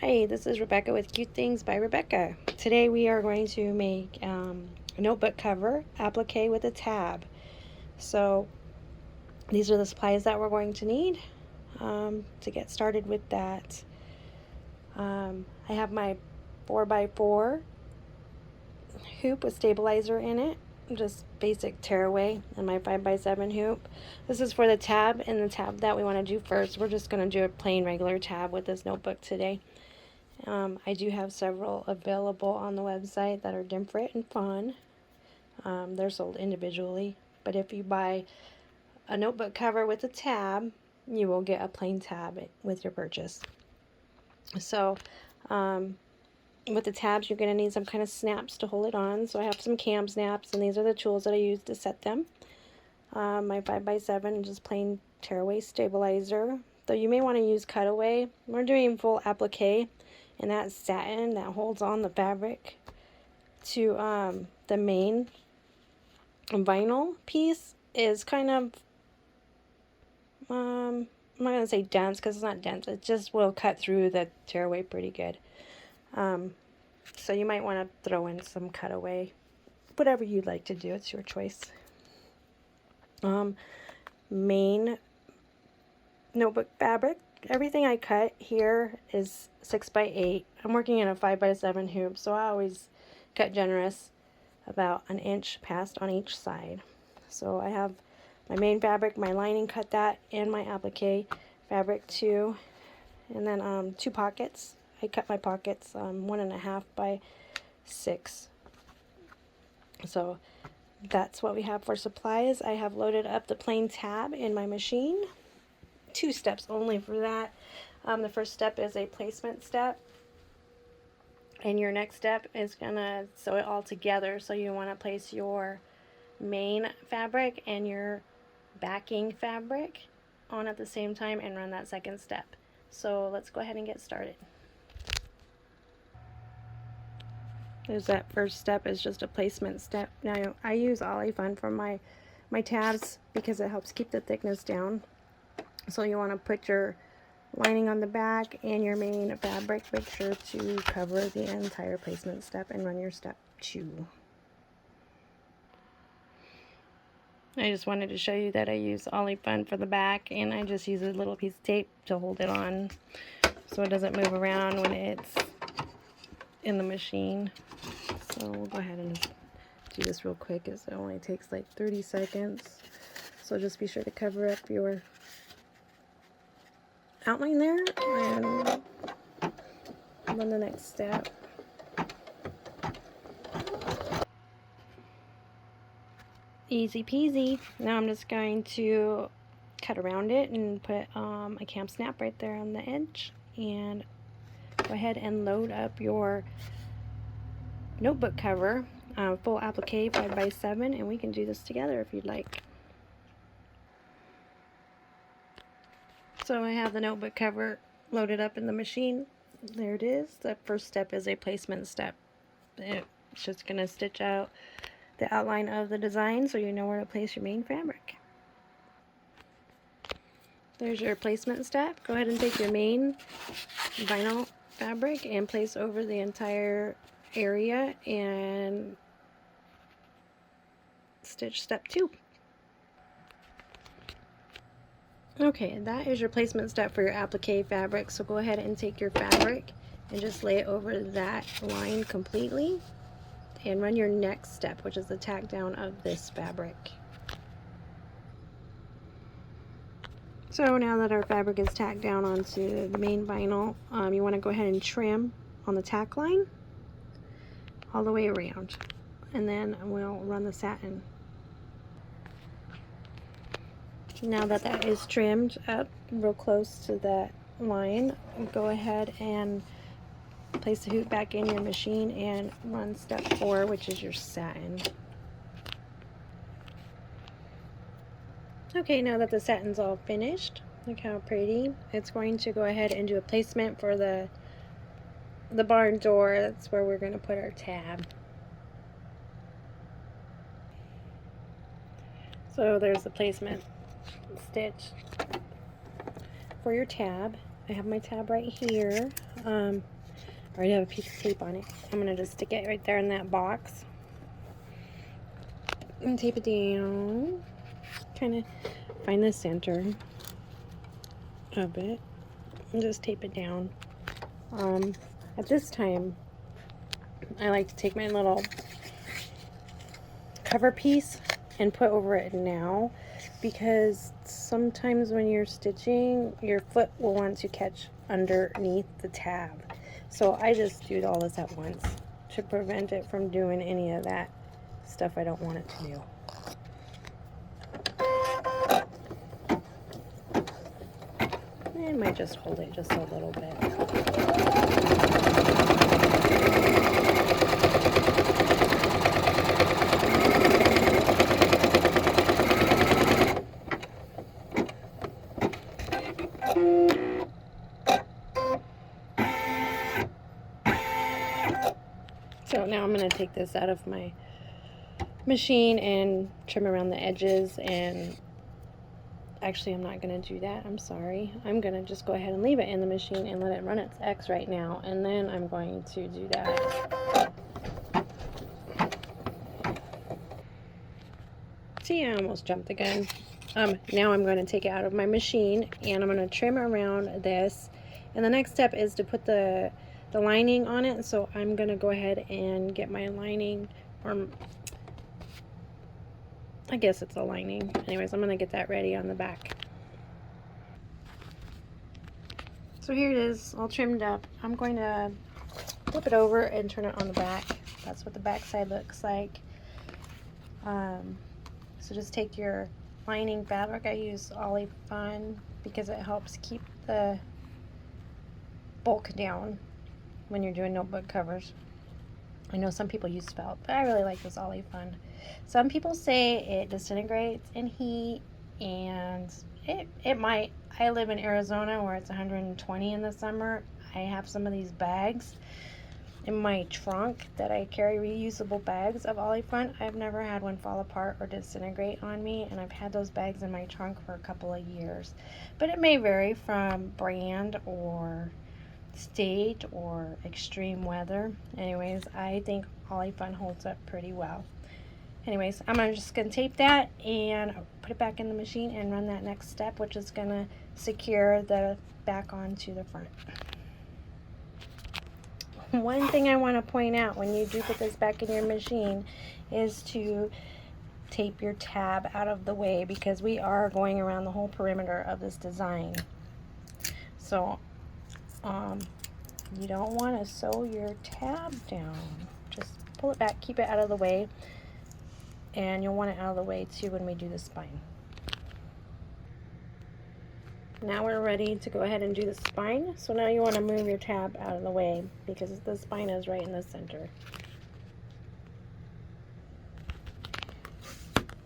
Hi, this is Rebecca with Cute Things by Rebecca. Today we are going to make a notebook cover applique with a tab. So these are the supplies that we're going to need to get started with that. I have my 4x4 hoop with stabilizer in it, just basic tearaway, and my 5x7 hoop. This is for the tab, and the tab that we want to do first, we're just going to do a plain regular tab with this notebook today. I do have several available on the website that are different and fun. They're sold individually, but if you buy a notebook cover with a tab, you will get a plain tab with your purchase. So with the tabs, you're going to need some kind of snaps to hold it on. So I have some cam snaps, and these are the tools that I use to set them. My 5x7 just plain tearaway stabilizer, though you may want to use cutaway. We're doing full applique, and that satin that holds on the fabric to the main vinyl piece is kind of I'm not going to say dense because it's not dense, it just will cut through the tearaway pretty good. So you might want to throw in some cutaway, whatever you'd like to do, it's your choice. Main notebook fabric, everything I cut here is 6x8. I'm working in a 5x7 hoop, so I always cut generous, about an inch past on each side. So I have my main fabric, my lining, cut that, and my applique fabric too. And then 2 pockets. I cut my pockets 1.5 by 6. So that's what we have for supplies. I have loaded up the plain tab in my machine. 2 steps only for that. The first step is a placement step, and your next step is gonna sew it all together. So you want to place your main fabric and your backing fabric on at the same time and run that second step. So let's go ahead and get started. There's that first step, is just a placement step. Now I use Olifun for my tabs because it helps keep the thickness down. So you want to put your lining on the back and your main fabric. Make sure to cover the entire placement step and run your step 2. I just wanted to show you that I use Olifun for the back, and I just use a little piece of tape to hold it on so it doesn't move around when it's in the machine. So we'll go ahead and do this real quick, as it only takes like 30 seconds. So just be sure to cover up your outline there and run the next step. Easy peasy. Now I'm just going to cut around it and put a cam snap right there on the edge, and go ahead and load up your notebook cover, full applique 5x7, and we can do this together if you'd like. So I have the notebook cover loaded up in the machine. There it is. The first step is a placement step. It's just going to stitch out the outline of the design so you know where to place your main fabric. There's your placement step. Go ahead and take your main vinyl fabric and place over the entire area and stitch step 2. Okay, that is your placement step for your applique fabric. So go ahead and take your fabric and just lay it over that line completely and run your next step, which is the tack down of this fabric. So now that our fabric is tacked down onto the main vinyl, you want to go ahead and trim on the tack line all the way around, and then we'll run the satin. Now that that is trimmed up real close to that line, go ahead and place the hoop back in your machine and run step 4, which is your satin. Okay, now that the satin's all finished, look how pretty. It's going to go ahead and do a placement for the barn door. That's where we're going to put our tab. So there's the placement stitch for your tab. I have my tab right here. I already have a piece of tape on it. I'm going to just stick it right there in that box. And tape it down. Trying to find the center of it. And just tape it down. At this time, I like to take my little cover piece and put over it now, because sometimes when you're stitching, your foot will want to catch underneath the tab. So I just do all this at once to prevent it from doing any of that stuff I don't want it to do. I might just hold it just a little bit. So now I'm going to take this out of my machine and trim around the edges, and actually I'm not going to do that, I'm sorry. I'm going to just go ahead and leave it in the machine and let it run its X right now, and then I'm going to do that. See, I almost jumped again. Now I'm going to take it out of my machine and I'm going to trim around this, and the next step is to put the lining on it. So I'm going to go ahead and get my lining, or I guess it's a lining. Anyways, I'm going to get that ready on the back. So here it is, all trimmed up. I'm going to flip it over and turn it on the back. That's what the back side looks like. So just take your lining fabric. I use Olive Fun because it helps keep the bulk down when you're doing notebook covers. I know some people use felt, but I really like this Olive Fun. Some people say it disintegrates in heat, and it might. I live in Arizona where it's 120 in the summer. I have some of these bags in my trunk that I carry, reusable bags of Olive Fun. I've never had one fall apart or disintegrate on me, and I've had those bags in my trunk for a couple of years. But it may vary from brand or state or extreme weather. Anyways, I think Olive Fun holds up pretty well. Anyways, I'm just going to tape that and put it back in the machine and run that next step, which is going to secure the back onto the front. One thing I want to point out when you do put this back in your machine is to tape your tab out of the way, because we are going around the whole perimeter of this design. So you don't want to sew your tab down. Just pull it back, keep it out of the way, and you'll want it out of the way too when we do the spine. Now we're ready to go ahead and do the spine. So now you want to move your tab out of the way because the spine is right in the center.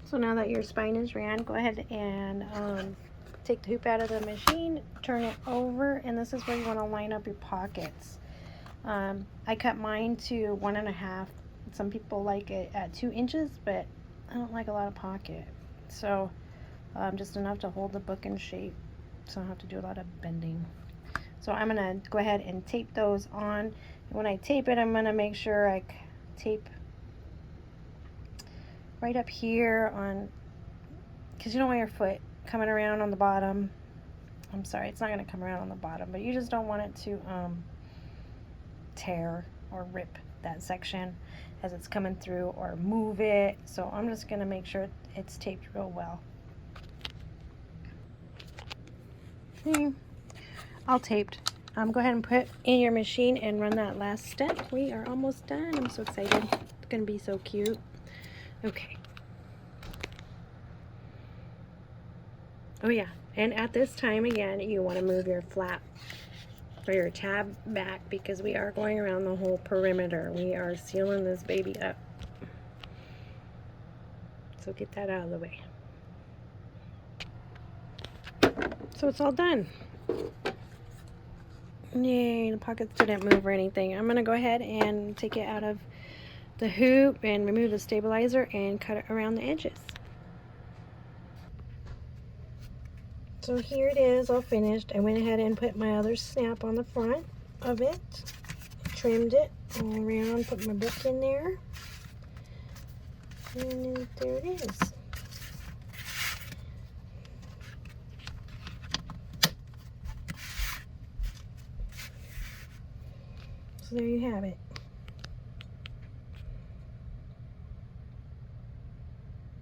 So now that your spine is ran, go ahead and take the hoop out of the machine, turn it over, and this is where you want to line up your pockets. I cut mine to 1.5. Some people like it at 2 inches, but I don't like a lot of pocket. So just enough to hold the book in shape, so I don't have to do a lot of bending. So I'm going to go ahead and tape those on. And when I tape it, I'm going to make sure I tape right up here on, because you don't want your foot coming around on the bottom. I'm sorry, it's not going to come around on the bottom, but you just don't want it to tear or rip that section as it's coming through, or move it. So I'm just going to make sure it's taped real well. All taped. Go ahead and put in your machine and run that last step. We are almost done. I'm so excited. It's going to be so cute. Okay. Oh yeah, and at this time again, you want to move your flap or your tab back, because we are going around the whole perimeter. We are sealing this baby up. So get that out of the way. So it's all done. Yay, the pockets didn't move or anything. I'm going to go ahead and take it out of the hoop and remove the stabilizer and cut it around the edges. So here it is, all finished. I went ahead and put my other snap on the front. of it. Trimmed it all around, put my book in there, and then there it is. So there you have it.